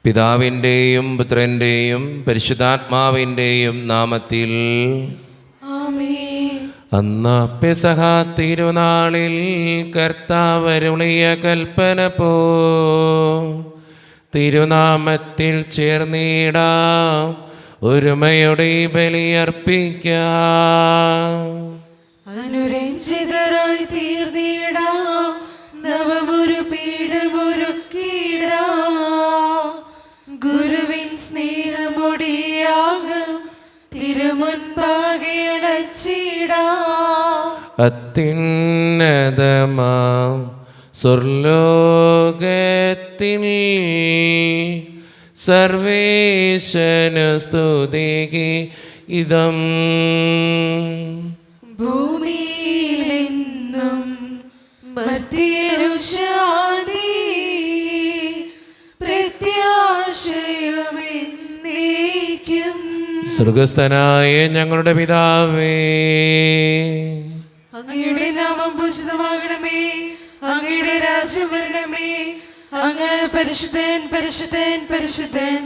പിതാവിൻ്റെയും പുത്രൻ്റെയും പരിശുദ്ധാത്മാവിൻ്റെയും നാമത്തിൽ ആമേൻ. അന്ന് പെസഹ തിരുനാളിൽ കർത്താവരുളിയ കൽപ്പന പോ തിരുനാമത്തിൽ ചേർന്നിടാം, ഒരുമയുടെ ബലിയർപ്പിക്കാം. അനുരഞ്ജിതരായി തീർന്നിടാം, നവമൊരു പീഠമൊരുക്കിടാം. ഗുരുവിൻ സ്നേഹമൊടിയാകും തിരുമുൻപാകെ അടച്ചിടാം. അത്യുന്നതമാം സ്വർലോകത്തിൽ സർവേശനു സ്തുതിക്ക് ഇതം. ഭൂമിയിലെന്നും മർത്യനു ശാന്തി, പ്രത്യാശയുമെന്നേക്കും. സ്വർഗസ്ഥനായ ഞങ്ങളുടെ പിതാവേ, അങ്ങയുടെ നാമം പൂജിതമാകണമേ, അങ്ങയുടെ രാജ്യം വരണമേ. അങ്ങ് പരിശുദ്ധൻ പരിശുദ്ധൻ പരിശുദ്ധൻ.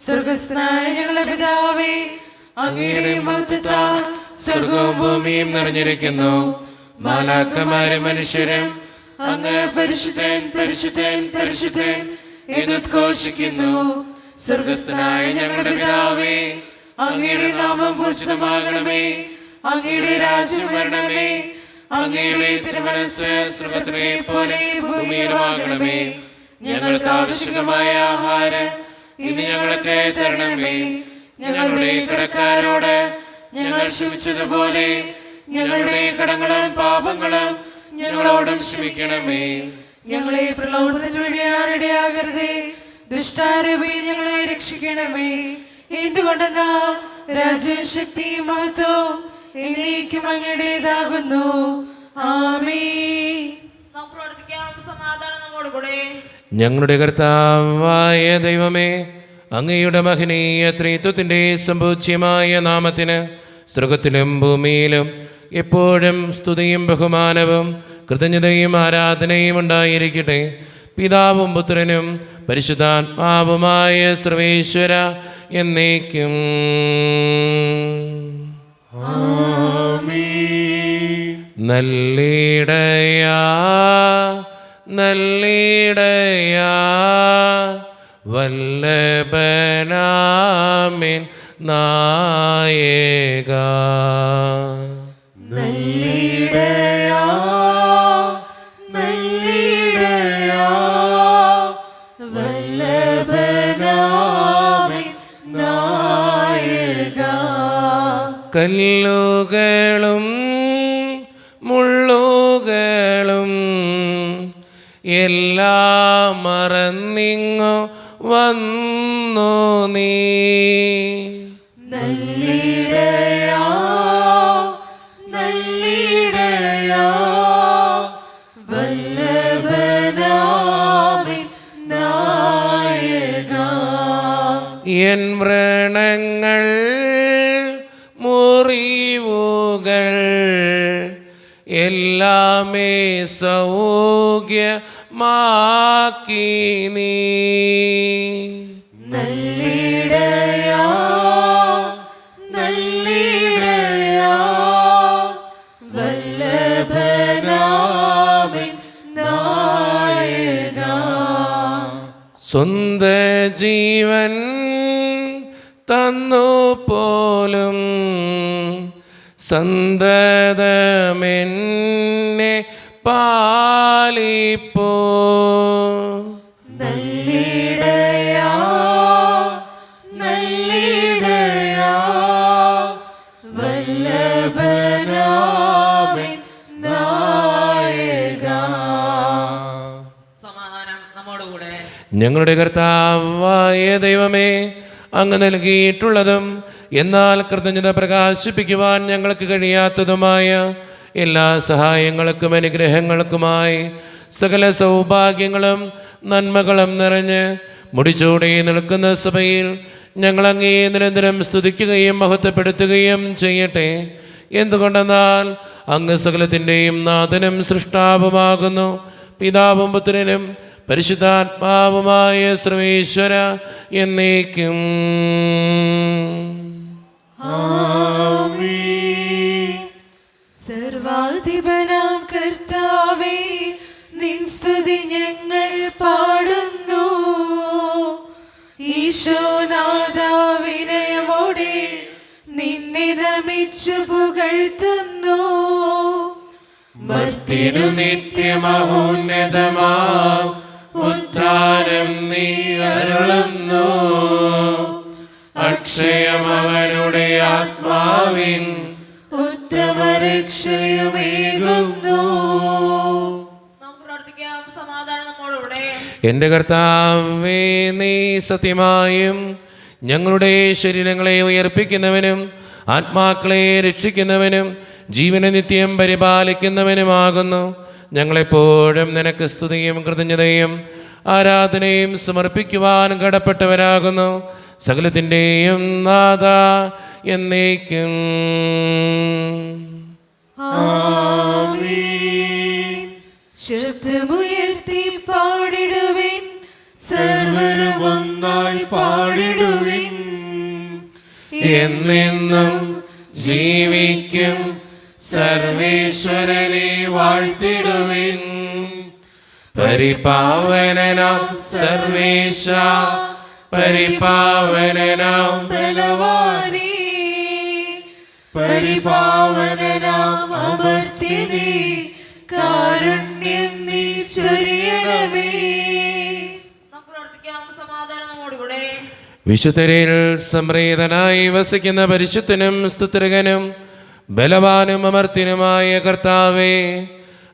സ്വർഗസ്ഥനായ ഞങ്ങളുടെ പിതാവേ, അങ്ങയുടെ മഹത്വത്താൽ സ്വർഗവും ഭൂമിയും നിറഞ്ഞിരിക്കുന്നു. മാലാഖമാരും മനുഷ്യരും അങ്ങ് പരിശുദ്ധൻ പരിശുദ്ധൻ പരിശുദ്ധൻ എന്നുദ്ഘോഷിക്കുന്നു. സ്വർഗസ്ഥനായ ഞങ്ങളുടെ പിതാവേ, അങ്ങയുടെ നാമം പൂജിതമാകണമേ, അങ്ങയുടെ രാജ്യം വരണമേ. അങ്ങയുടെ തിരുമനസ്സ് സ്വർഗ്ഗത്തിലെ പോലെ ഭൂമിയിലുമാകണമേ. ഞങ്ങൾക്ക് ആവശ്യമായ ആഹാരം ഇന്ന് ഞങ്ങൾക്ക് തരണമേ. ഞങ്ങളുടെ കടക്കാരോട് ഞങ്ങൾ ക്ഷമിച്ചതുപോലെ ഞങ്ങളുടെ കടങ്ങളും പാപങ്ങളും ഞങ്ങളോടും ക്ഷമിക്കണമേ. ഞങ്ങളെ പ്രലോഭനത്തിൽ ഇടയാകരുതേ, ദുഷ്ടാരൂപി ഞങ്ങളെ രക്ഷിക്കണമേ. എന്തുകൊണ്ടെന്നാ രാജ്യവും ശക്തിയും മഹത്വവും എന്നേക്കും അങ്ങയുടേതാകുന്നു. ആമേൻ. നാം പ്രാർത്ഥിക്കാം. സമാധാനം നമ്മോട് കൂടെ. ഞങ്ങളുടെ കർത്താവായ ദൈവമേ, അങ്ങയുടെ മഹനീയ ത്രിത്വത്തിൻ്റെ സമ്പൂജ്യമായ നാമത്തിന് സ്വർഗത്തിലും ഭൂമിയിലും എപ്പോഴും സ്തുതിയും ബഹുമാനവും കൃതജ്ഞതയും ആരാധനയും ഉണ്ടായിരിക്കട്ടെ. പിതാവും പുത്രനും പരിശുദ്ധാത്മാവുമായ സർവേശ്വര എന്നേക്കും. നല്ലിടയാ നല്ലിടയാ വല്ലഭനാമിൻ നായക. നല്ലിടയാ നല്ലിടയാ വല്ലഭനാമിൻ നായക. കല്ലുകളും മുള്ളുകളും എല്ലാം മറന്നിങ്ങു വന്നു നീ. നല്ലിടയാ നല്ലിടയാ വല്ലഭനാമിൻ നായക. എൻ വ്രണങ്ങൾ മുറിവുകൾ എല്ലാമേ സൗഖ്യമാക്കി നീ. നല്ലിടയാ നല്ലിടയാ വല്ലഭനാമിൻ നായക. സ്വന്ത ജീവൻ തന്നു പോലും സന്തതമെന്നെ പാലിപ്പോ. നല്ലിടയാ നല്ലിടയാ വല്ലഭനാമിൻ നായക. സമാധാനം നമ്മോട് കൂടെ. ഞങ്ങളുടെ കർത്താവായ ദൈവമേ, അങ്ങ് നൽകിയിട്ടുള്ളതും എന്നാൽ കൃതജ്ഞത പ്രകാശിപ്പിക്കുവാൻ ഞങ്ങൾക്ക് കഴിയാത്തതുമായ എല്ലാ സഹായങ്ങൾക്കും അനുഗ്രഹങ്ങൾക്കുമായി സകല സൗഭാഗ്യങ്ങളും നന്മകളും നിറഞ്ഞ് മുടിച്ചൂടി നിൽക്കുന്ന സഭയിൽ ഞങ്ങൾ അങ്ങേ നിരന്തരം സ്തുതിക്കുകയും മഹത്വപ്പെടുത്തുകയും ചെയ്യട്ടെ. എന്തുകൊണ്ടെന്നാൽ അങ്ങ് സകലത്തിൻ്റെയും നാഥനും സൃഷ്ടാവുമാകുന്നു. പിതാവും പുത്രനും പരിശുദ്ധാത്മാവുമായ സർവേശ്വര എന്നേക്കും. സർവാധിപനാം കർത്താവേ, നിൻ സ്തുതി ഞങ്ങൾ പാടുന്നു. ഈശോനാഥാ, വിനയമോടെ നിന്നെ നമിച്ചു പുകഴ്ത്തുന്നു. മർത്യനു നിത്യമഹോന്നതമാം ഉദ്ധാരം നീ അരുളുന്നു. അക്ഷയമവരുടെ ആത്മാവിൻ ഉത്തമ രക്ഷയുമേകുന്നു. നമുക്ക് പ്രാർത്ഥിക്കാം. സമാധാനം നമ്മോടുകൂടെ. എൻ്റെ കർത്താവേ, നീ സത്യമായും ഞങ്ങളുടെ ശരീരങ്ങളെ ഉയർപ്പിക്കുന്നവനും ആത്മാക്കളെ രക്ഷിക്കുന്നവനും ജീവനെ നിത്യം പരിപാലിക്കുന്നവനുമാകുന്നു. ഞങ്ങളെപ്പോഴും നിനക്ക് സ്തുതിയും കൃതജ്ഞതയും ആരാധനയും സമർപ്പിക്കുവാൻ കടപ്പെട്ടവരാകുന്നു. സകലത്തിൻ്റെയും നാഥ എന്നേക്കും. ആമേൻ. ശബ്ദമുയർത്തി പാടിടുവിൻ, സർവരും ഒന്നായി പാടിടുവിൻ. എന്നെന്നും ജീവിക്കും സർവേശ്വരനെ വാഴ്ത്തിടുവിൻ. പരിപാവനനാം സർവേശ, പരിപാവനനാം ബലവാനേ, പരിപാവനനാം അമർത്യനേ, കാരുണ്യം നീ ചൊരിയണമേ. നമുക്ക് പ്രാർത്ഥിക്കാം. സമാധാനം നമ്മോടുകൂടെ. വിശുദ്ധരിൽ സംപ്രീതനായി വസിക്കുന്ന പരിശുദ്ധനും സ്തുതിർഗനും ബലവാനും അമർത്യനുമായ കർത്താവേ,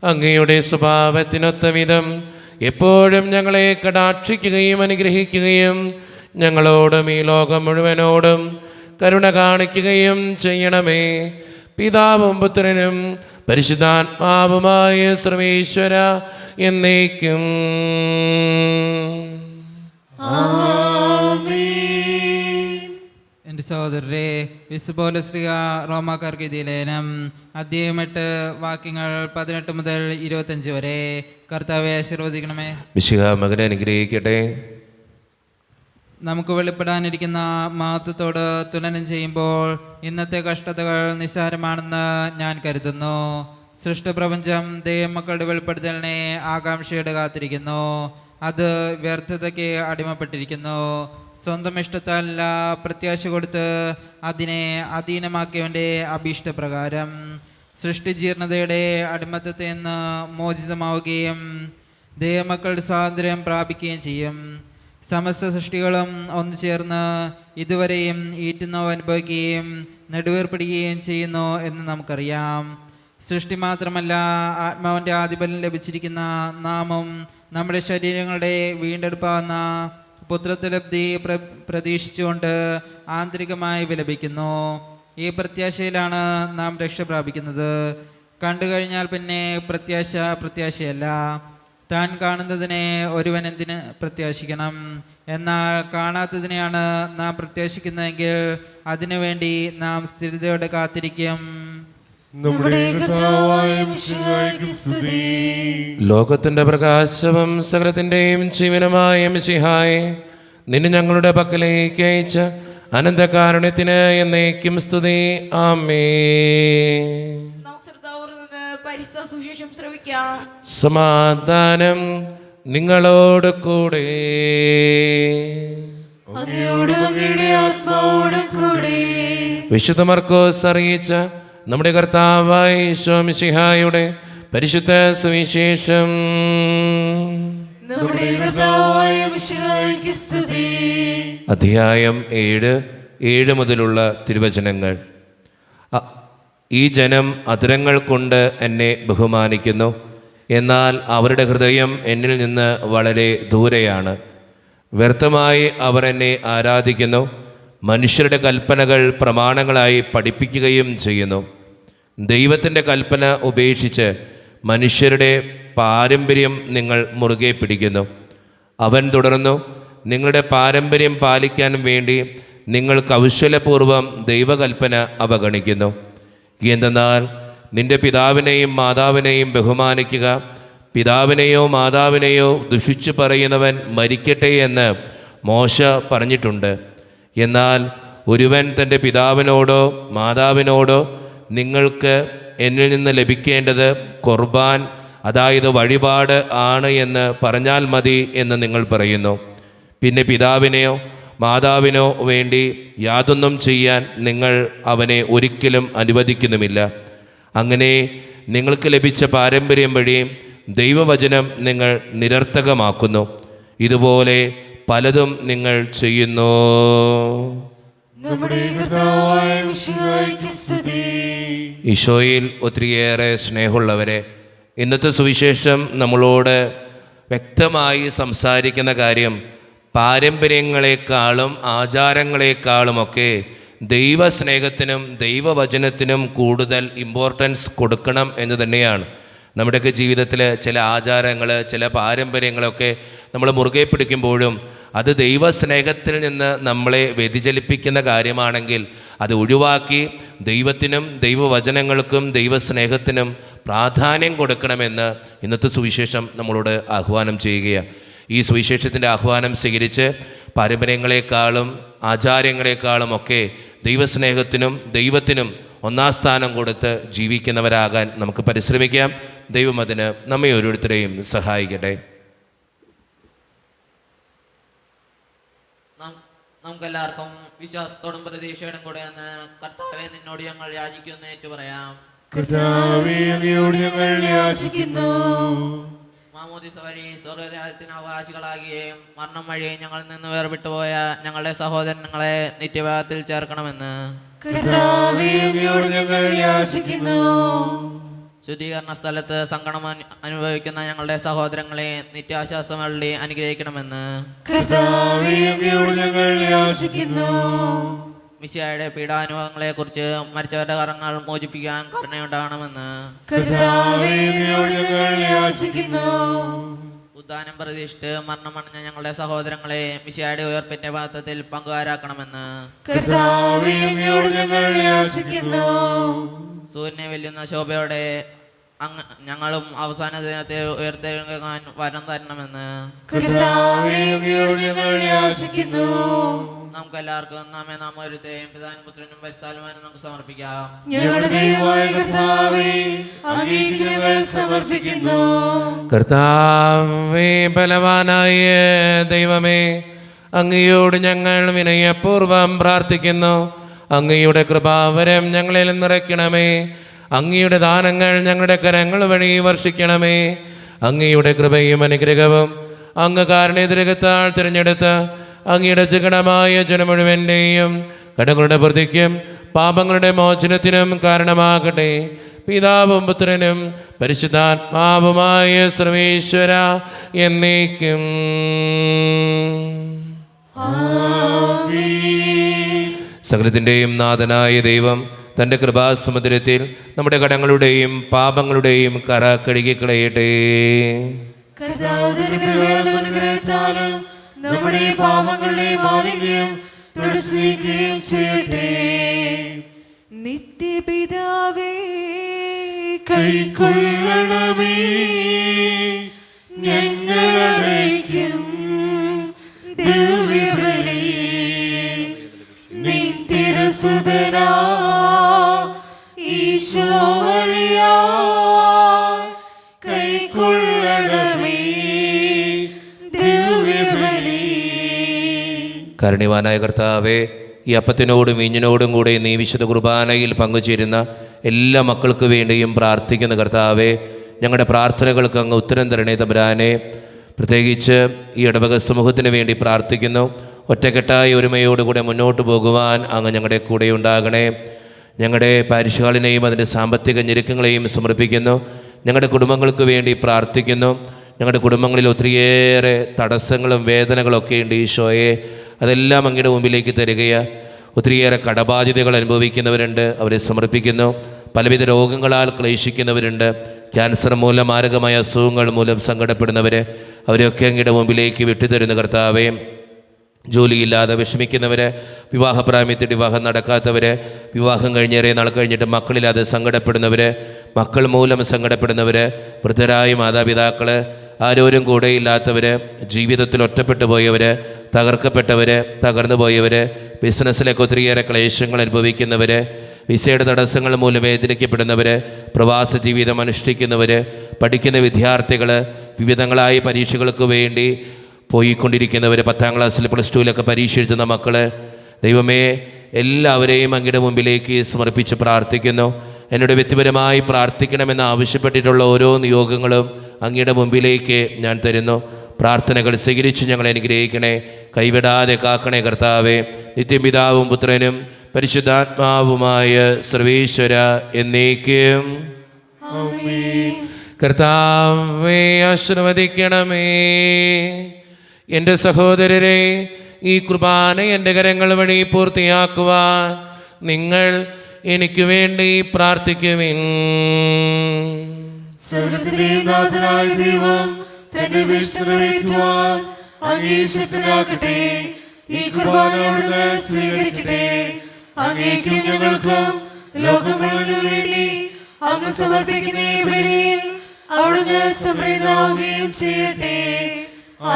അങ്ങയുടെ സ്വഭാവത്തിനൊത്ത വിധം എപ്പോഴും ഞങ്ങളെ കടാക്ഷിക്കുകയും അനുഗ്രഹിക്കുകയും ഞങ്ങളോടും ഈ ലോകം മുഴുവനോടും കരുണ കാണിക്കുകയും ചെയ്യണമേ. പിതാവും പുത്രനും പരിശുദ്ധാത്മാവുമായ സർവേശ്വര എന്നേക്കും. എൻ്റെ സഹോദരരെ, വിശുദ്ധ റോമാക്കാർക്ക് എഴുതിയ ലേഖനം അധ്യായം 8 വാക്യങ്ങൾ 18 മുതൽ 25 വരെ. കർത്താവെ ആശീർവദിക്കണമേ. മിശിഹാ മകനെ അനുഗ്രഹിക്കട്ടെ. നമുക്ക് വെളിപ്പെടാനിരിക്കുന്ന മഹത്വത്തോട് തുലനം ചെയ്യുമ്പോൾ ഇന്നത്തെ കഷ്ടതകൾ നിസ്സാരമാണെന്ന് ഞാൻ കരുതുന്നു. സൃഷ്ടപ്രപഞ്ചം ദൈവമക്കളുടെ വെളിപ്പെടുത്തലിനെ ആകാംക്ഷയോടെ കാത്തിരിക്കുന്നു. അത് വ്യർത്ഥതയ്ക്ക് അടിമപ്പെട്ടിരിക്കുന്നു. സ്വന്തം ഇഷ്ടത്താലല്ല, പ്രത്യാശ കൊടുത്ത് അതിനെ അധീനമാക്കിയവൻ്റെ അഭീഷ്ടപ്രകാരം സൃഷ്ടിജീർണതയുടെ അടിമത്തത്തിൽ നിന്ന് മോചിതമാവുകയും ദൈവമക്കളുടെ സ്വാതന്ത്ര്യം പ്രാപിക്കുകയും ചെയ്യും. സമസ്ത സൃഷ്ടികളും ഒന്നു ചേർന്ന് ഇതുവരെയും ഈറ്റുന്നവ അനുഭവിക്കുകയും നെടുവേർപ്പെടുകയും ചെയ്യുന്നു എന്ന് നമുക്കറിയാം. സൃഷ്ടി മാത്രമല്ല, ആത്മാവിൻ്റെ ആധിപത്യം ലഭിച്ചിരിക്കുന്ന നാമും നമ്മുടെ ശരീരങ്ങളുടെ വീണ്ടെടുപ്പാവുന്ന പുത്രത്വലബ്ധി പ്രതീക്ഷിച്ചുകൊണ്ട് ആന്തരികമായി വിലപിക്കുന്നു. ഈ പ്രത്യാശയിലാണ് നാം രക്ഷ പ്രാപിക്കുന്നത്. കണ്ടു കഴിഞ്ഞാൽ പിന്നെ പ്രത്യാശയല്ല. താൻ കാണുന്നതിനെ ഒരുവൻ എന്തിന് പ്രത്യാശിക്കണം? എന്നാൽ കാണാത്തതിനെയാണ് നാം പ്രത്യാശിക്കുന്നതെങ്കിൽ അതിനുവേണ്ടി നാം സ്ഥിരതയോടെ കാത്തിരിക്കും. ലോകത്തിന്റെ പ്രകാശവും സകലത്തിന്റെയും ജീവനുമായ മിശിഹായെ, നിന്നെ ഞങ്ങളുടെ പക്കലേക്ക് അയച്ച അനന്തകാരുണ്യത്തിന് എന്നേക്കും സ്തുതി. ആമേൻ. നമുക്ക് ശ്രദ്ധാപൂർവ്വം നിന്ന് പരിശുദ്ധ സുവിശേഷം ശ്രവിക്കാം. സമാധാനം നിങ്ങളോട് കൂടെ. വിശുദ്ധ മർക്കോസ് അറിയിച്ച നമ്മുടെ കർത്താവായ ഈശോ മിശിഹായുടെ പരിശുദ്ധ സുവിശേഷം. അധ്യായം 7 മുതലുള്ള തിരുവചനങ്ങൾ. ഈ ജനം അധരങ്ങൾ കൊണ്ട് എന്നെ ബഹുമാനിക്കുന്നു, എന്നാൽ അവരുടെ ഹൃദയം എന്നിൽ നിന്ന് വളരെ ദൂരെയാണ്. വ്യർത്ഥമായി അവർ എന്നെ ആരാധിക്കുന്നു, മനുഷ്യരുടെ കൽപ്പനകൾ പ്രമാണങ്ങളായി പഠിപ്പിക്കുകയും ചെയ്യുന്നു. ദൈവത്തിൻ്റെ കൽപ്പന ഉപേക്ഷിച്ച് മനുഷ്യരുടെ പാരമ്പര്യം നിങ്ങൾ മുറുകെ പിടിക്കുന്നു. അവൻ തുടർന്നു, നിങ്ങളുടെ പാരമ്പര്യം പാലിക്കാൻ വേണ്ടി നിങ്ങൾ കൗശലപൂർവം ദൈവകൽപ്പന അവഗണിക്കുന്നു. എന്തെന്നാൽ നിന്റെ പിതാവിനെയും മാതാവിനെയും ബഹുമാനിക്കുക, പിതാവിനെയോ മാതാവിനെയോ ദുഷിച്ചു പറയുന്നവൻ മരിക്കട്ടെ എന്ന് മോശ പറഞ്ഞിട്ടുണ്ട്. എന്നാൽ ഒരുവൻ തൻ്റെ പിതാവിനോടോ മാതാവിനോടോ നിങ്ങൾക്ക് എന്നിൽ നിന്ന് ലഭിക്കേണ്ടത് ഖുർബാൻ, അതായത് വഴിപാട് ആണ് എന്ന് പറഞ്ഞാൽ മതി എന്ന് നിങ്ങൾ പറയുന്നു. പിന്നെ പിതാവിനെയോ മാതാവിനോ വേണ്ടി യാതൊന്നും ചെയ്യാൻ നിങ്ങൾ അവനെ ഒരിക്കലും അനുവദിക്കുന്നുമില്ല. അങ്ങനെ നിങ്ങൾക്ക് ലഭിച്ച പാരമ്പര്യം വഴി ദൈവവചനം നിങ്ങൾ നിരർത്ഥകമാക്കുന്നു. ഇതുപോലെ പലതും നിങ്ങൾ ചെയ്യുന്നു. നമ്മുടെ കർത്താവായ മിശിഹായ്ക്ക് സ്തുതി. ഈശോയിൽ ഒത്തിരിയേറെ സ്നേഹമുള്ളവരെ, ഇന്നത്തെ സുവിശേഷം നമ്മളോട് വ്യക്തമായി സംസാരിക്കുന്ന കാര്യം പാരമ്പര്യങ്ങളെക്കാളും ആചാരങ്ങളെക്കാളുമൊക്കെ ദൈവസ്നേഹത്തിനും ദൈവവചനത്തിനും കൂടുതൽ ഇമ്പോർട്ടൻസ് കൊടുക്കണം എന്ന് തന്നെയാണ്. നമ്മുടെയൊക്കെ ജീവിതത്തിൽ ചില ആചാരങ്ങൾ, ചില പാരമ്പര്യങ്ങളൊക്കെ നമ്മൾ മുറുകെ പിടിക്കുമ്പോഴും അത് ദൈവസ്നേഹത്തിൽ നിന്ന് നമ്മളെ വ്യതിചലിപ്പിക്കുന്ന കാര്യമാണെങ്കിൽ അത് ഒഴിവാക്കി ദൈവത്തിനും ദൈവവചനങ്ങൾക്കും ദൈവസ്നേഹത്തിനും പ്രാധാന്യം കൊടുക്കണമെന്ന് ഇന്നത്തെ സുവിശേഷം നമ്മളോട് ആഹ്വാനം ചെയ്യുകയാണ്. ഈ സുവിശേഷത്തിൻ്റെ ആഹ്വാനം സ്വീകരിച്ച് പാരമ്പര്യങ്ങളെക്കാളും ആചാരങ്ങളെക്കാളും ഒക്കെ ദൈവസ്നേഹത്തിനും ദൈവത്തിനും ഒന്നാം സ്ഥാനം കൊടുത്ത് ജീവിക്കുന്നവരാകാൻ നമുക്ക് പരിശ്രമിക്കാം. ദൈവം അതിന് നമ്മെ ഓരോരുത്തരെയും സഹായിക്കട്ടെ. നമുക്കെല്ലാവർക്കും വിശ്വാസത്തോടും പ്രതീക്ഷയോടും കൂടെ എന്ന് കർത്താവെ നിന്നോട് ഞങ്ങൾ യാചിക്കുന്നു ഏറ്റു പറയാം. കർത്താവേ, അങ്ങയോട് ഞങ്ങൾ യാചിക്കുന്നു. മാമോദിസ വഴി സ്വർഗ്ഗരാജ്യത്തിന് അവകാശികളാകുകയും മരണം വഴി ഞങ്ങളിൽ നിന്ന് വേർപെട്ടുപോയ ഞങ്ങളുടെ സഹോദരങ്ങളെ നിത്യഭാഗത്തിൽ ചേർക്കണമെന്ന് കർത്താവേ, അങ്ങയോട് ഞങ്ങൾ യാചിക്കുന്നു. ശുദ്ധീകരണ സ്ഥലത്ത് സങ്കടം അനുഭവിക്കുന്ന ഞങ്ങളുടെ സഹോദരങ്ങളെ നിത്യാശ്വാസം വഴി അനുഗ്രഹിക്കണമെന്ന് കർത്താവേ, അങ്ങയോട് ഞങ്ങൾ യാചിക്കുന്നു. മിശിഹായുടെ പീഡാനുഭവങ്ങളെ കുറിച്ച് മരിച്ചവരുടെ കരങ്ങൾ മോചിപ്പിക്കാൻ കരുണയുണ്ടാകണമെന്ന് കർത്താവേ, അങ്ങയോട് ഞങ്ങൾ യാചിക്കുന്നു. ഉദ്ധാനം പ്രതീക്ഷിച്ച് മരണമടഞ്ഞ ഞങ്ങളുടെ സഹോദരങ്ങളെ മിശിഹായുടെ ഉയർപ്പിന്റെ പാത്രത്തിൽ പങ്കുകാരാക്കണമെന്ന് കർത്താവേ, അങ്ങയോട് ഞങ്ങൾ യാചിക്കുന്നു. സൂര്യനെ വെല്ലുന്ന ശോഭയോടെ ഞങ്ങളും അവസാന ദിനത്തെ ഉയർത്തെഴുന്നേൽക്കാൻ വരം തരണമെന്ന് കർത്താവേ, അങ്ങയോട് ഞങ്ങൾ യാചിക്കുന്നു. നമുക്ക് എല്ലാവർക്കും നാം ഒരുത്തെയും പിതാവിനും പുത്രനും പരിശുദ്ധാത്മാവിനും നമുക്ക് സമർപ്പിക്കാം. ഞങ്ങളുടെ ദൈവമായ കർത്താവേ, അങ്ങേക്ക് ഞങ്ങൾ സമർപ്പിക്കുന്നു. കർത്താവേ, ബലവാനായ ദൈവമേ, അങ്ങയോട് ഞങ്ങൾ വിനയപൂർവ്വം പ്രാർത്ഥിക്കുന്നു. അങ്ങയുടെ കൃപാവരം ഞങ്ങളിൽ നിറയ്ക്കണമേ. അങ്ങയുടെ ദാനങ്ങൾ ഞങ്ങളുടെ കരങ്ങൾ വഴി വർഷിക്കണമേ. അങ്ങയുടെ കൃപയും അനുഗ്രഹവും അങ്ങ് കാരണേതരകത്താൽ തിരഞ്ഞെടുത്ത് അങ്ങയുടെ ചികടമായ ജനം മുഴുവൻ്റെയും കടങ്ങളുടെ പ്രതിക്കും പാപങ്ങളുടെ മോചനത്തിനും കാരണമാകട്ടെ. പിതാവും പുത്രനും പരിശുദ്ധാത്മാവുമായ സർവേശ്വര എന്നേക്കും. സകലത്തിൻ്റെയും നാഥനായ ദൈവം തൻ്റെ കൃപാസമുദ്രത്തിൽ നമ്മുടെ കടങ്ങളുടെയും പാപങ്ങളുടെയും കറ കഴുകിക്കളയട്ടെ. കർത്താവിന്റെ കൃപയാലും അനുഗ്രഹത്താലും നമ്മുടെ പാപങ്ങളുടെ മാലിന്യം തുടച്ചുനീക്കുകയും ചെയ്യട്ടെ. നിത്യപിതാവേ, കൈക്കൊള്ളണമേ ഞങ്ങളടയ്ക്കും ദിവ്യബലി. നിത്യരസുതനാ ഈശോ വഴിയാ കൈക്കൊള്ളണമേ ദിവ്യബലി. കാരുണ്യവാനായ കർത്താവേ, ഈ അപ്പത്തിനോടും വീഞ്ഞിനോടും കൂടെ നീ വിശുദ്ധ കുർബാനയിൽ പങ്കുചേരുന്ന എല്ലാ മക്കൾക്ക് വേണ്ടിയും പ്രാർത്ഥിക്കുന്ന കർത്താവേ, ഞങ്ങളുടെ പ്രാർത്ഥനകൾക്ക് അങ്ങ് ഉത്തരം തരണേ തമ്പുരാനെ. പ്രത്യേകിച്ച് ഈ ഇടവക സമൂഹത്തിന് വേണ്ടി പ്രാർത്ഥിക്കുന്നു. ഒറ്റക്കെട്ടായ ഒരുമയോടുകൂടെ മുന്നോട്ട് പോകുവാൻ അങ്ങ് ഞങ്ങളുടെ കൂടെ ഉണ്ടാകണേ. ഞങ്ങളുടെ പാരിഷ് ഹാളിനെയും അതിൻ്റെ സാമ്പത്തിക ഞെരുക്കങ്ങളെയും സമർപ്പിക്കുന്നു. ഞങ്ങളുടെ കുടുംബങ്ങൾക്ക് വേണ്ടി പ്രാർത്ഥിക്കുന്നു. ഞങ്ങളുടെ കുടുംബങ്ങളിൽ ഒത്തിരിയേറെ തടസ്സങ്ങളും വേദനകളൊക്കെ ഉണ്ട് ഈശോയെ, അതെല്ലാം അങ്ങയുടെ മുമ്പിലേക്ക് തരികയാണ്. ഒത്തിരിയേറെ കടബാധ്യതകൾ അനുഭവിക്കുന്നവരുണ്ട്, അവരെ സമർപ്പിക്കുന്നു. പലവിധ രോഗങ്ങളാൽ ക്ലേശിക്കുന്നവരുണ്ട്, ക്യാൻസർ മൂലം മാരകമായ അസുഖങ്ങൾ മൂലം സങ്കടപ്പെടുന്നവർ, അവരെയൊക്കെ അങ്ങയുടെ മുമ്പിലേക്ക് വിട്ടുതരുന്ന കർത്താവേ. ജോലിയില്ലാതെ വിഷമിക്കുന്നവർ, വിവാഹപ്രായത്തിൽ വിവാഹം നടക്കാത്തവർ, വിവാഹം കഴിഞ്ഞേറെ നാൾ കഴിഞ്ഞിട്ട് മക്കളില്ലാതെ സങ്കടപ്പെടുന്നവർ, മക്കൾ മൂലം സങ്കടപ്പെടുന്നവർ, വൃദ്ധരായ മാതാപിതാക്കൾ, ആരോരും കൂടെയില്ലാത്തവർ, ജീവിതത്തിൽ ഒറ്റപ്പെട്ടു പോയവർ, തകർക്കപ്പെട്ടവർ, തകർന്നു പോയവർ, ബിസിനസ്സിലൊക്കെ ഒത്തിരിയേറെ ക്ലേശങ്ങൾ അനുഭവിക്കുന്നവർ, വിസയുടെ തടസ്സങ്ങൾ മൂലം വേദനിക്കപ്പെടുന്നവർ, പ്രവാസ ജീവിതം അനുഷ്ഠിക്കുന്നവർ, പഠിക്കുന്ന വിദ്യാർത്ഥികൾ, വിവിധങ്ങളായ പരീക്ഷകൾക്ക് വേണ്ടി പോയിക്കൊണ്ടിരിക്കുന്നവർ, 10ാം ക്ലാസ്സിൽ പ്ലസ് ടുവിലൊക്കെ പരീക്ഷ എഴുതുന്ന മക്കൾ, ദൈവമേ എല്ലാവരെയും അങ്ങയുടെ മുമ്പിലേക്ക് സമർപ്പിച്ച് പ്രാർത്ഥിക്കുന്നു. എന്നോട് വ്യക്തിപരമായി പ്രാർത്ഥിക്കണമെന്ന് ആവശ്യപ്പെട്ടിട്ടുള്ള ഓരോ നിയോഗങ്ങളും അങ്ങയുടെ മുമ്പിലേക്ക് ഞാൻ തരുന്നു. പ്രാർത്ഥനകൾ സ്വീകരിച്ച് ഞങ്ങളെ അനുഗ്രഹിക്കണേ, കൈവിടാതെ കാക്കണേ കർത്താവേ. നിത്യപിതാവും പുത്രനും പരിശുദ്ധാത്മാവുമായ സർവേശ്വര എന്നേക്കും. കർത്താവേ ആശീർവദിക്കണമേ. എൻ്റെ സഹോദരരെ, ഈ കുർബാന എൻ്റെ കരങ്ങൾ വഴി പൂർത്തിയാക്കുവാൻ നിങ്ങൾ എനിക്ക് വേണ്ടി പ്രാർത്ഥിക്കുവിൻ. സർവ്വത്തിന്റെയും നാഥനായ ദൈവം തന്റെ വിഷ്ണു നിറവേറ്റുവാൻ അങ്ങേ ശക്തനാക്കട്ടെ. ഈ കുർബാന അവിടുന്ന് സ്വീകരിക്കട്ടെ. അങ്ങേക്കും ഞങ്ങൾക്കും ലോകം മുഴുവനും വേണ്ടി അങ്ങ് സമർപ്പിക്കുന്ന ഈ ബലിയിൽ അവിടുന്ന് സംപ്രീതനാവുകയും ചെയ്യട്ടെ.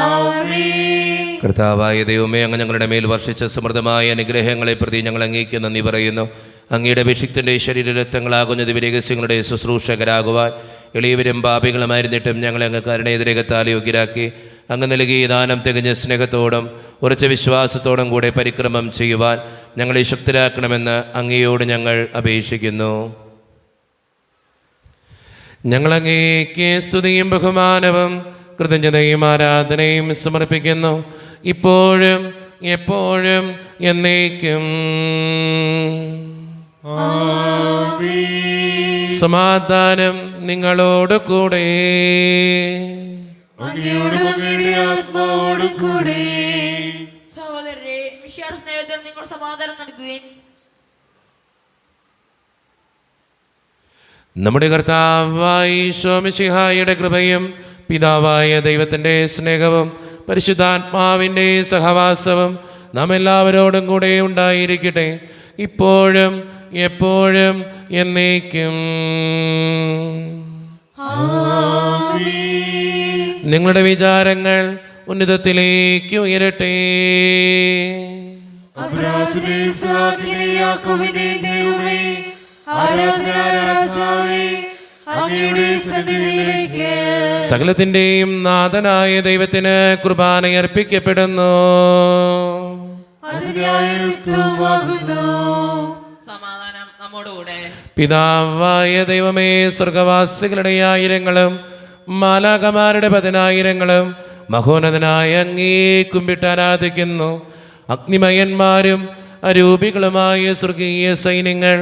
ആമേൻ. കർത്താവായ ദൈവമേ, അങ്ങ് ഞങ്ങളുടെ മേൽ വർഷിച്ച സമൃദ്ധമായ അനുഗ്രഹങ്ങളെ പ്രതി ഞങ്ങൾ അങ്ങേക്ക് നന്ദി പറയുന്നു. അങ്ങയുടെ അഭിഷിക്തൻ്റെ ശരീരരക്തങ്ങളാകുന്ന ദിവ്യരഹസ്യങ്ങളുടെ ശുശ്രൂഷകരാകുവാൻ എളിയവരും പാപികളുമായിരുന്നിട്ടും ഞങ്ങളെ അങ്ങ് കരുണേതിരകത്താൽ യോഗ്യരാക്കി അങ്ങ് നൽകിയ ദാനം തികഞ്ഞ സ്നേഹത്തോടും ഉറച്ച വിശ്വാസത്തോടും കൂടെ പരിക്രമം ചെയ്യുവാൻ ഞങ്ങളെ ശക്തരാക്കണമെന്ന് അങ്ങയോട് ഞങ്ങൾ അപേക്ഷിക്കുന്നു. ഞങ്ങളങ്ങേക്ക് സ്തുതിയും ബഹുമാനവും കൃതജ്ഞതയും ആരാധനയും സമർപ്പിക്കുന്നു, ഇപ്പോഴും എപ്പോഴും എന്നേക്കും. സമാധാനം നിങ്ങളോട് കൂടെ. സഹോദരരെ, മിശിഹായുടെ സ്നേഹത്തിൽ നിങ്ങൾ സമാധാനം നൽകുവിൻ. നമ്മുടെ കർത്താവായ ഈശോ മിശിഹായുടെ കൃപയും പിതാവായ ദൈവത്തിൻ്റെ സ്നേഹവും പരിശുദ്ധാത്മാവിൻ്റെ സഹവാസവും നാം എല്ലാവരോടും കൂടെ ഉണ്ടായിരിക്കട്ടെ, ഇപ്പോഴും എപ്പോഴും എന്നേക്കും. നിങ്ങളുടെ വിചാരങ്ങൾ ഉന്നതത്തിലേക്ക് ഉയരട്ടെ. സകലത്തിൻ്റെയും നാഥനായ ദൈവത്തിന് കുർബാന അർപ്പിക്കപ്പെടുന്നു. സമാധാനം നമ്മോടുകൂടെ. പിതാവായ ദൈവമേ, സ്വർഗവാസികളുടെ ആയിരങ്ങളും മാലാഖമാരുടെ 10,000ങ്ങളും മഹോന്നതനായ അങ്ങേ കുമ്പിട്ട് ആരാധിക്കുന്നു. അഗ്നിമയന്മാരും അരൂപികളുമായ സ്വർഗീയ സൈന്യങ്ങൾ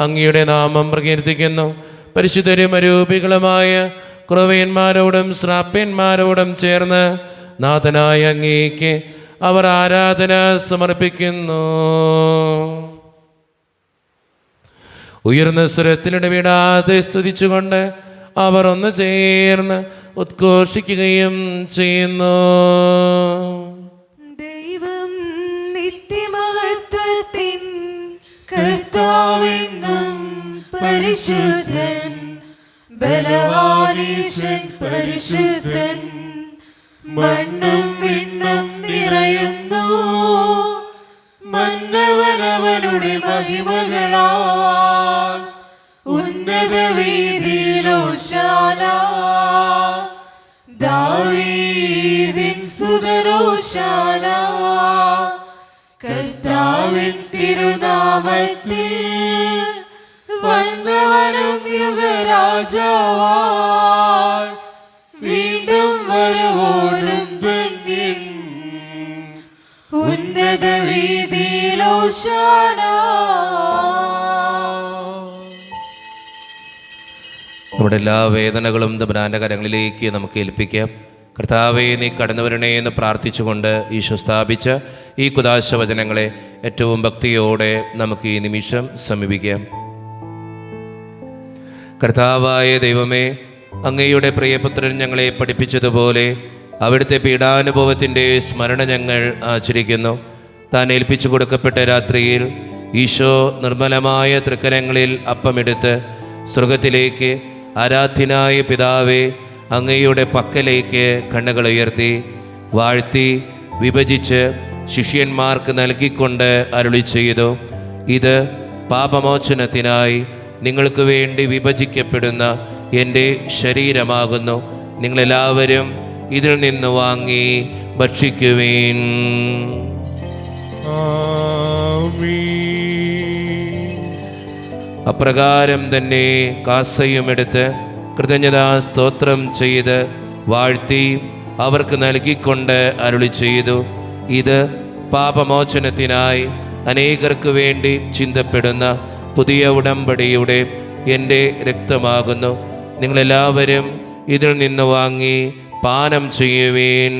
അങ്ങയുടെ നാമം പ്രകീർത്തിക്കുന്നു. പരിശുദ്ധരും അരൂപികളുമായ ക്രൂവന്മാരോടും ശ്രാപ്യന്മാരോടും ചേർന്ന് നാഥനായ അങ്ങേക്ക് അവർ ആരാധന സമർപ്പിക്കുന്നു. ഉയർന്ന സ്വരത്തിലിടവിടാതെ സ്തുതിച്ചുകൊണ്ട് അവർ ഒന്ന് ചേർന്ന് ഉദ്ഘോഷിക്കുകയും ചെയ്യുന്നു. ദൈവം നിത്യമഹത്വത്തിൻ കർത്താവെന്നും പരിശുദ്ധൻ, ബലവാനീശൻ പരിശുദ്ധൻ, മണ്ണും വിണ്ണും നിറയുന്നു മന്നവനവനുടെ മഹിമകളാൽ. ഉന്നത വീതിയിലോശാന, ദാവീദിൻ സുതരോശാന. കർത്താവിൻ തിരുനാമത്തിൽ വന്നവനും യുഗരാജാവാൻ, വീണ്ടും വരവോനും ധന്യൻ. ഉന്നത വീതിയിലോശാന. നമ്മുടെ എല്ലാ വേദനകളും തമ്പുരാൻ്റെ കരങ്ങളിലേക്ക് നമുക്ക് ഏൽപ്പിക്കാം. കർത്താവേ, നീ കടന്നു വരണേ എന്ന് പ്രാർത്ഥിച്ചുകൊണ്ട് ഈശോ സ്ഥാപിച്ച ഈ കുദാശ വചനങ്ങളെ ഏറ്റവും ഭക്തിയോടെ നമുക്ക് ഈ നിമിഷം സമീപിക്കാം. കർത്താവായ ദൈവമേ, അങ്ങയുടെ പ്രിയപുത്രൻ ഞങ്ങളെ പഠിപ്പിച്ചതുപോലെ അവിടുത്തെ പീഡാനുഭവത്തിൻ്റെ സ്മരണ ഞങ്ങൾ ആചരിക്കുന്നു. താൻ ഏൽപ്പിച്ചു കൊടുക്കപ്പെട്ട രാത്രിയിൽ ഈശോ നിർമ്മലമായ തൃക്കരങ്ങളിൽ അപ്പമെടുത്ത് സ്വർഗത്തിലേക്ക് ആരാധ്യനായ പിതാവേ, അങ്ങയുടെ പക്കലേക്ക് കണ്ണുകൾ ഉയർത്തി വാഴ്ത്തി വിഭജിച്ച് ശിഷ്യന്മാർക്ക് നൽകിക്കൊണ്ട് അരുളി ചെയ്തു, ഇത് പാപമോചനത്തിനായി നിങ്ങൾക്ക് വേണ്ടി വിഭജിക്കപ്പെടുന്ന എൻ്റെ ശരീരമാകുന്നു. നിങ്ങളെല്ലാവരും ഇതിൽ നിന്ന് വാങ്ങി ഭക്ഷിക്കുവീൻ. അപ്രകാരം തന്നെ കാസയും എടുത്ത് കൃതജ്ഞതാ സ്തോത്രം ചെയ്ത് വാഴ്ത്തി അവർക്ക് നൽകിക്കൊണ്ട് അരുളി ചെയ്തു, ഇത് പാപമോചനത്തിനായി അനേകർക്ക് വേണ്ടി ചിന്തപ്പെടുന്ന പുതിയ ഉടമ്പടിയുടെ എൻ്റെ രക്തമാകുന്നു. നിങ്ങളെല്ലാവരും ഇതിൽ നിന്ന് വാങ്ങി പാനം ചെയ്യുവീൻ.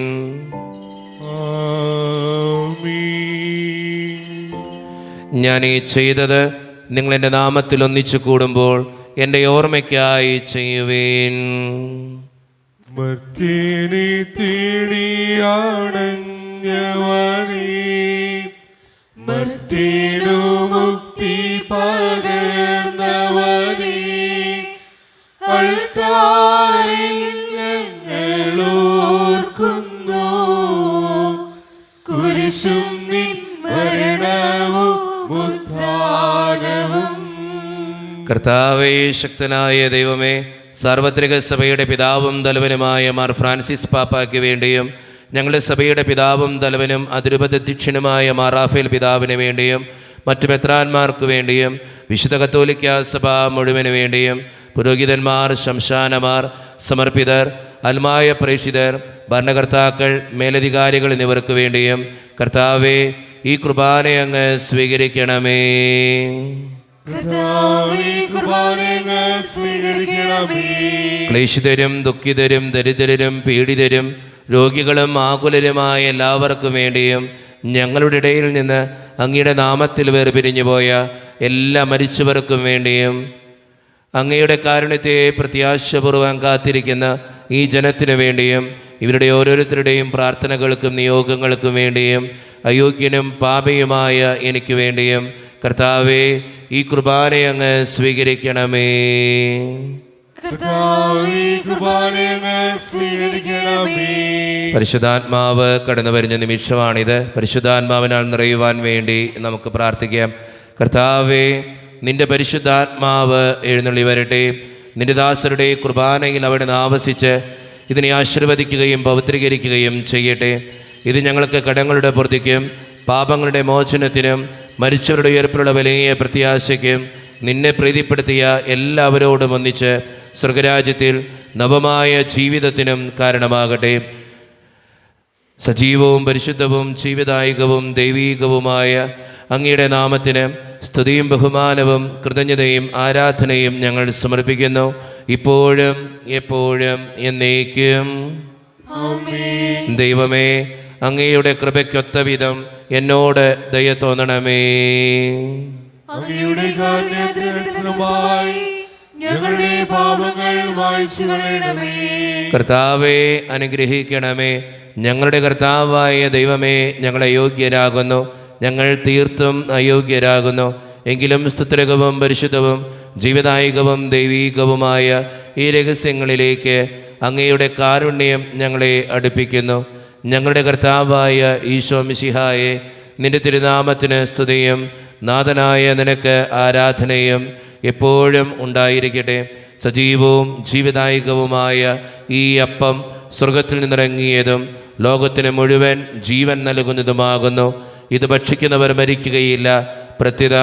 ഞാൻ ഈ ചെയ്തത് നിങ്ങൾ എൻ്റെ നാമത്തിൽ ഒന്നിച്ചു കൂടുമ്പോൾ എൻ്റെ ഓർമ്മയ്ക്കായി ചെയ്യുവീൻ. ഭക്തിനെ തേടിയാണഞ്ഞവനേ, ഭക്തിനു മുക്തി പകർന്നവനേ, അൾത്താരിൽ ഞങ്ങളോർക്കുന്നു കുരിശും നിൻ മരണവും ഉത്ഥാനവും. കർത്താവേ, ശക്തനായ ദൈവമേ, സാർവത്രിക സഭയുടെ പിതാവും തലവനുമായ മാർ ഫ്രാൻസിസ് പാപ്പായ്ക്ക് വേണ്ടിയും ഞങ്ങളുടെ സഭയുടെ പിതാവും തലവനും അതിരൂപതധ്യക്ഷനുമായ മാർ റാഫേൽ പിതാവിന് വേണ്ടിയും മറ്റു മെത്രാന്മാർക്ക് വേണ്ടിയും വിശുദ്ധ കത്തോലിക്ക സഭ മുഴുവന് വേണ്ടിയും പുരോഹിതന്മാർ, ശംശാനമാർ, സമർപ്പിതർ, അൽമായ പ്രേക്ഷിതർ, ഭരണകർത്താക്കൾ, മേലധികാരികൾ എന്നിവർക്ക് വേണ്ടിയും കർത്താവേ, ഈ കുർബാന അങ്ങ് സ്വീകരിക്കണമേ. ക്ലേശിതരും ദുഃഖിതരും ദരിദ്രരും പീഡിതരും രോഗികളും ആകുലരുമായ എല്ലാവർക്കും വേണ്ടിയും ഞങ്ങളുടെ ഇടയിൽ നിന്ന് അങ്ങയുടെ നാമത്തിൽ വേർപിരിഞ്ഞു പോയ എല്ലാ മരിച്ചവർക്കും വേണ്ടിയും അങ്ങയുടെ കാരുണ്യത്തെ പ്രത്യാശപൂർവ്വം കാത്തിരിക്കുന്ന ഈ ജനത്തിനു വേണ്ടിയും ഇവരുടെ ഓരോരുത്തരുടെയും പ്രാർത്ഥനകൾക്കും നിയോഗങ്ങൾക്കും വേണ്ടിയും അയോഗ്യനും പാപിയുമായ എനിക്ക് വേണ്ടിയും കർത്താവേ, ഈ കുർബാന അങ്ങ് സ്വീകരിക്കണമേ. പരിശുദ്ധാത്മാവ് കടന്നു വരുന്ന നിമിഷമാണിത്. പരിശുദ്ധാത്മാവിനാൽ നിറയുവാൻ വേണ്ടി നമുക്ക് പ്രാർത്ഥിക്കാം. കർത്താവേ, നിന്റെ പരിശുദ്ധാത്മാവ് എഴുന്നള്ളി വരട്ടെ. നിന്റെ ദാസരുടെ കുർബാനയിൽ അവിടുന്ന് ആവസിച്ച് ഇതിനെ ആശീർവദിക്കുകയും പവിത്രീകരിക്കുകയും ചെയ്യട്ടെ. ഇത് ഞങ്ങൾക്ക് കടങ്ങളുടെ പൂർത്തിക്കും പാപങ്ങളുടെ മോചനത്തിനും മരിച്ചവരുടെ ഉയർപ്പിലുള്ള വലിയ പ്രത്യാശയ്ക്കും നിന്നെ പ്രീതിപ്പെടുത്തിയ എല്ലാവരോടും ഒന്നിച്ച് സ്വർഗരാജ്യത്തിൽ നവമായ ജീവിതത്തിനും കാരണമാകട്ടെ. സജീവവും പരിശുദ്ധവും ജീവദായകവും ദൈവീകവുമായ അങ്ങയുടെ നാമത്തിന് സ്തുതിയും ബഹുമാനവും കൃതജ്ഞതയും ആരാധനയും ഞങ്ങൾ സമർപ്പിക്കുന്നു, ഇപ്പോഴും എപ്പോഴും എന്നേക്കും. ദൈവമേ, അങ്ങയുടെ കൃപയ്ക്കൊത്ത വിധം എന്നോട് ദയ തോന്നണമേ. അങ്ങയുടെ കാരുണ്യത്തിനനുസൃതമായി ഞങ്ങളുടെ പാപങ്ങൾ മായ്ച്ചു കളയണമേ. കർത്താവേ, അനുഗ്രഹിക്കണമേ. ഞങ്ങളുടെ കർത്താവായ ദൈവമേ, ഞങ്ങൾ അയോഗ്യരാകുന്നു, ഞങ്ങൾ തീർത്തും അയോഗ്യരാകുന്നു. എങ്കിലും സ്തുത്യർഹവും പരിശുദ്ധവും ജീവദായകവും ദൈവീകവുമായ ഈ രഹസ്യങ്ങളിലേക്ക് അങ്ങയുടെ കാരുണ്യം ഞങ്ങളെ അടുപ്പിക്കുന്നു. ഞങ്ങളുടെ കർത്താവായ ഈശോ മിശിഹായെ, നിന്റെ തിരുനാമത്തിന് സ്തുതിയും നാഥനായ നിനക്ക് ആരാധനയും എപ്പോഴും ഉണ്ടായിരിക്കട്ടെ. സജീവവും ജീവദായകവുമായ ഈ അപ്പം സ്വർഗത്തിൽ നിന്നിറങ്ങിയതും ലോകത്തിന് മുഴുവൻ ജീവൻ നൽകുന്നതുമാകുന്നു. ഇത് ഭക്ഷിക്കുന്നവർ മരിക്കുകയില്ല, പ്രത്യുത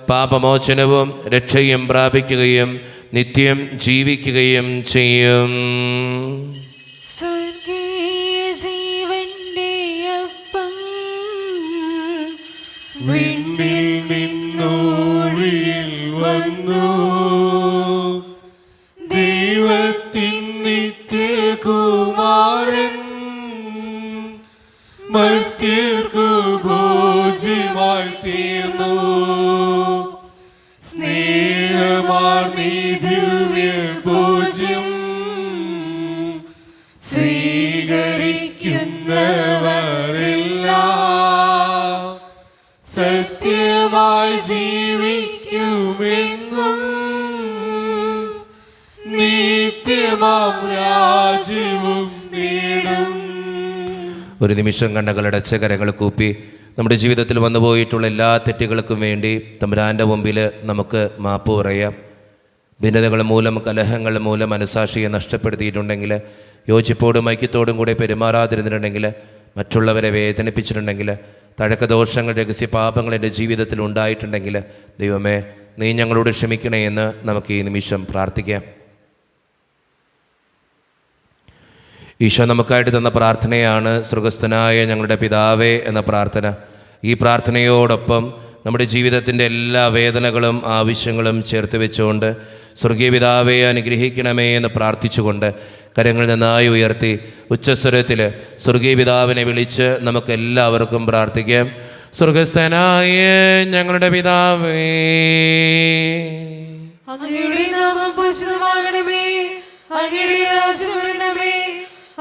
പാപമോചനവും രക്ഷയും പ്രാപിക്കുകയും നിത്യം ജീവിക്കുകയും ചെയ്യും. വിണ്ണിൽ നിന്നോഴിയിൽ വന്നു ദൈവത്തിൻ നിത്യകുമാരൻ, മർത്യർക്കു ഭോജ്യമായി തീർന്നു. സ്നേഹമാർന്നീ ദിവ്യ ഭോജ്യം സ്വീകരിക്കുന്നവരെല്ലാം സത്യമായി ജീവിക്കുമെന്നും ഒരു നിമിഷം കണ്ണുകളടച്ച് കരങ്ങൾ കൂപ്പി നമ്മുടെ ജീവിതത്തിൽ വന്നുപോയിട്ടുള്ള എല്ലാ തെറ്റുകൾക്കും വേണ്ടി തമ്പുരാൻ്റെ മുമ്പിൽ നമുക്ക് മാപ്പ് പറയാം. ഭിന്നതകൾ മൂലം, കലഹങ്ങൾ മൂലം മനസാക്ഷിയെ നഷ്ടപ്പെടുത്തിയിട്ടുണ്ടെങ്കിൽ, യോജിപ്പോടും ഐക്യത്തോടും കൂടെ പെരുമാറാതിരുന്നിട്ടുണ്ടെങ്കിൽ, മറ്റുള്ളവരെ വേദനിപ്പിച്ചിട്ടുണ്ടെങ്കിൽ, തഴക്കദോഷങ്ങൾ, രഹസ്യ പാപങ്ങൾ എൻ്റെ ജീവിതത്തിൽ ഉണ്ടായിട്ടുണ്ടെങ്കിൽ, ദൈവമേ നീ ഞങ്ങളോട് ക്ഷമിക്കണേ എന്ന് നമുക്ക് ഈ നിമിഷം പ്രാർത്ഥിക്കാം. ഈശോ നമുക്കായിട്ട് തന്ന പ്രാർത്ഥനയാണ് സ്വർഗസ്ഥനായ ഞങ്ങളുടെ പിതാവേ എന്ന പ്രാർത്ഥന. ഈ പ്രാർത്ഥനയോടൊപ്പം നമ്മുടെ ജീവിതത്തിൻ്റെ എല്ലാ വേദനകളും ആവശ്യങ്ങളും ചേർത്ത് വെച്ചുകൊണ്ട് സ്വർഗീയ പിതാവേ അനുഗ്രഹിക്കണമേ എന്ന് പ്രാർത്ഥിച്ചുകൊണ്ട് കരങ്ങൾ നന്നായി ഉയർത്തി ഉച്ചസ്വരത്തിൽ സ്വർഗീയ പിതാവിനെ വിളിച്ച് നമുക്ക് എല്ലാവർക്കും പ്രാർത്ഥിക്കാം. സ്വർഗസ്ഥനായ ഞങ്ങളുടെ പിതാവേ, അങ്ങയുടെ നാമം പൂജിതമാകണമേ, അങ്ങയുടെ രാജ്യം വരണമേ,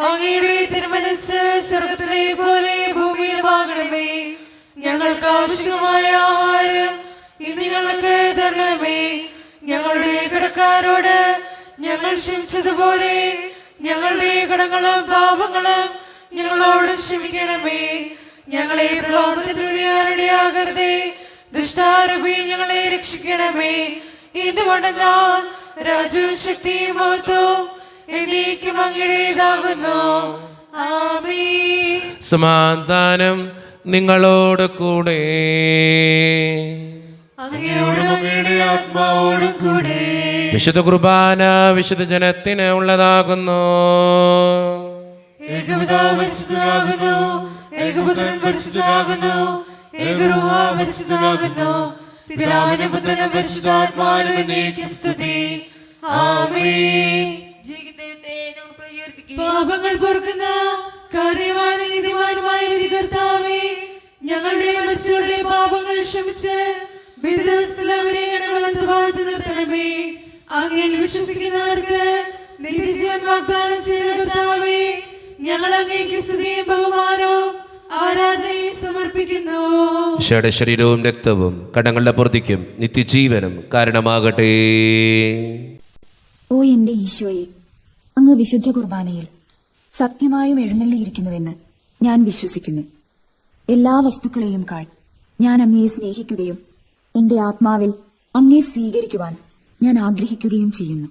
അങ്ങയുടെ തിരുമനസ്സ് സ്വർഗ്ഗത്തിലെ പോലെ ഭൂമിയിലുമാകണമേ. ഞങ്ങൾക്ക് ആവശ്യമായ ആഹാരം ഇന്ന് ഞങ്ങൾക്ക് തരണമേ. ഞങ്ങളുടെ കടക്കാരോട് ഞങ്ങൾ ക്ഷമിച്ചതുപോലെ ഞങ്ങളുടെ കടങ്ങളും പാപങ്ങളും ഞങ്ങളോട് ക്ഷമിക്കണമേ. ഞങ്ങളെ പ്രലോഭനത്തിൽ ഇടയാകരുതേ, ദുഷ്ടാരൂപി ഞങ്ങളെ രക്ഷിക്കണമേ. ഇതുകൊണ്ടെന്നാൽ രാജ്യവും ശക്തിയും മഹത്വവും എന്നേക്കും അങ്ങയുടേതാകുന്നു. ആമേൻ. സമാധാനം നിങ്ങളോട് കൂടെ. അങ്ങയോടും അങ്ങയുടെ ആത്മാവോടും കൂടെ. വിശുദ്ധ കുർബാന വിശുദ്ധ ജനത്തിന് ഉള്ളതാകുന്നു. ഏകപിതാവ് പരിശുദ്ധനാകുന്നു, ഏകപുത്രൻ പരിശുദ്ധനാകുന്നു, ഏകരൂഹ പരിശുദ്ധനാകുന്നു. പിതാവിനും പുത്രനും പരിശുദ്ധാത്മാവിനും എന്നേക്കും സ്തുതി. ആമേൻ. ജീവിതത്തെ ഞങ്ങൾ പ്രകീർത്തിക്കും. പാപങ്ങൾ പൊറുക്കുന്ന കാര്യമായ നീതിമാനുമായ വിധികർത്താവേ, ഞങ്ങളുടെ മനസ്സുകളുടെ പാപങ്ങൾ ക്ഷമിച്ച് വിധിദിവസത്തിൽ അവരെ ഭാഗത്ത് നിർത്തണമേ. അങ്ങയിൽ വിശ്വസിക്കുന്നവർക്ക് നിത്യജീവൻ വാഗ്ദാനം ചെയ്ത കർത്താവേ, ഞങ്ങൾ അങ്ങേക്ക് സ്തുതിയും ബഹുമാനവും ആരാധനയും സമർപ്പിക്കുന്നു. ഈശോയുടെ ശരീരവും രക്തവും കടങ്ങളുടെ പൂർത്തിക്കും നിത്യജീവനും കാരണമാകട്ടെ. ഓ എൻ്റെ ഈശോയെ, അങ്ങ് വിശുദ്ധ കുർബാനയിൽ സത്യമായും എഴുന്നള്ളിയിരിക്കുന്നുവെന്ന് ഞാൻ വിശ്വസിക്കുന്നു. എല്ലാ വസ്തുക്കളെയും കാൾ ഞാൻ അങ്ങയെ സ്നേഹിക്കുകയും എൻ്റെ ആത്മാവിൽ അങ്ങയെ സ്വീകരിക്കുവാൻ ഞാൻ ആഗ്രഹിക്കുകയും ചെയ്യുന്നു.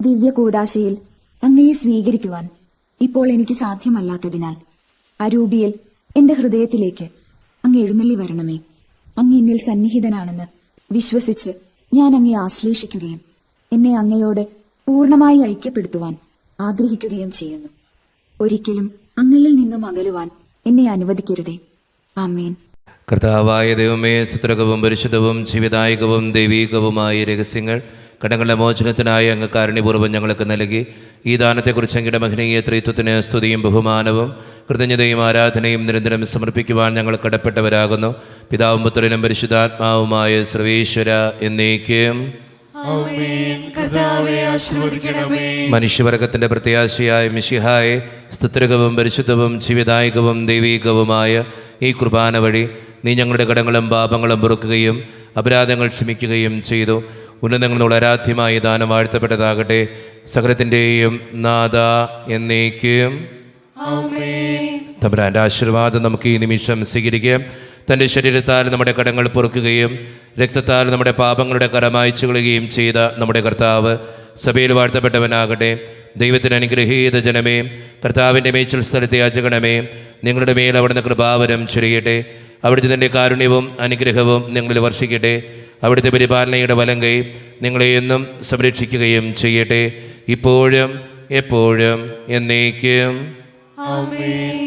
ദിവ്യ കൂദാശയിൽ അങ്ങയെ സ്വീകരിക്കുവാൻ ഇപ്പോൾ എനിക്ക് സാധ്യമല്ലാത്തതിനാൽ അരൂപിയിൽ എൻ്റെ ഹൃദയത്തിലേക്ക് അങ്ങ് എഴുന്നള്ളി വരണമേ. അങ്ങ് എന്നിൽ സന്നിഹിതനാണെന്ന് വിശ്വസിച്ച് ഞാൻ അങ്ങയെ ആശ്ലേഷിക്കുകയും എന്നെ അങ്ങയോട് പൂർണ്ണമായി ഐക്യപ്പെടുത്തുവാൻ ആഗ്രഹിക്കുകയും ചെയ്യുന്നു. ഒരിക്കലും അങ്ങയിൽ നിന്നും അകലുവാൻ എന്നെ അനുവദിക്കരുതേ. ആമേൻ. കർത്താവായ ദൈവമേ, സ്തുത്യർഹവും പരിശുദ്ധവും ജീവിതായകവും ദൈവീകവുമായ രഹസ്യങ്ങൾ കടങ്ങളുടെ മോചനത്തിനായി അങ്ങ് കാരുണ്യപൂർവ്വം ഞങ്ങൾക്ക് നൽകി. ഈ ദാനത്തെക്കുറിച്ച് അങ്ങയുടെ മഹനീയ ത്രിത്വത്തിന് സ്തുതിയും ബഹുമാനവും കൃതജ്ഞതയും ആരാധനയും നിരന്തരം സമർപ്പിക്കുവാൻ ഞങ്ങൾ കടപ്പെട്ടവരാകുന്നു. പിതാവും പുത്രനും പരിശുദ്ധാത്മാവുമായ സർവേശ്വര എന്നേക്കും. മനുഷ്യവർഗത്തിന്റെ പ്രത്യാശയായ മിശിഹായെ, സ്തുത്യർഹവും പരിശുദ്ധവും ജീവിതായകവും ദൈവീകവുമായ ഈ കുർബാന വഴി നീ ഞങ്ങളുടെ കടങ്ങളും പാപങ്ങളും പൊറുക്കുകയും അപരാധങ്ങൾ ക്ഷമിക്കുകയും ചെയ്തു. ഉന്നതങ്ങളോട് ആരാധ്യമായ ദാനം വാഴ്ത്തപ്പെട്ടതാകട്ടെ. സകലത്തിൻ്റെയും നാഥ എന്നേക്കും. തമ്പുരാന്റെ ആശീർവാദം നമുക്ക് ഈ നിമിഷം സ്വീകരിക്കാം. തൻ്റെ ശരീരത്താൽ നമ്മുടെ കടങ്ങൾ പൊറുക്കുകയും രക്തത്താൽ നമ്മുടെ പാപങ്ങളുടെ കട മായ്ച്ചു കളയുകയും ചെയ്ത നമ്മുടെ കർത്താവ് സഭയിൽ വാഴ്ത്തപ്പെട്ടവനാകട്ടെ. ദൈവത്തിന് അനുഗ്രഹീത ജനമേ, കർത്താവിൻ്റെ മേച്ചിൽ സ്ഥലത്തെ യാചകണമേ, നിങ്ങളുടെ മേൽ അവിടുന്ന് കൃപാവരം ചൊരിയട്ടെ. അവിടുത്തെ തൻ്റെ കാരുണ്യവും അനുഗ്രഹവും നിങ്ങളിൽ വർഷിക്കട്ടെ. അവിടുത്തെ പരിപാലനയുടെ വലങ്കൈ നിങ്ങളെ എന്നും സംരക്ഷിക്കുകയും ചെയ്യട്ടെ, ഇപ്പോഴും എപ്പോഴും എന്നേക്കും.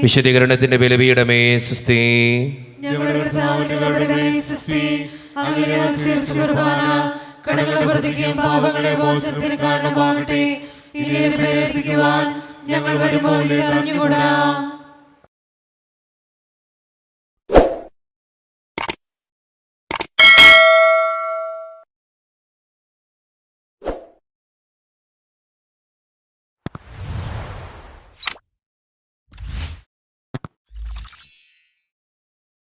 വിശദീകരണത്തിന്റെ ബലപീഠമേ സുസ്തി. കടങ്ങളെ പ്രതിക്കും പാപങ്ങളെ മോചനത്തിന് കാരണമാകട്ടെ. ഇനി ഞങ്ങൾ വരുമ്പോൾ അറിഞ്ഞുകൂടാ.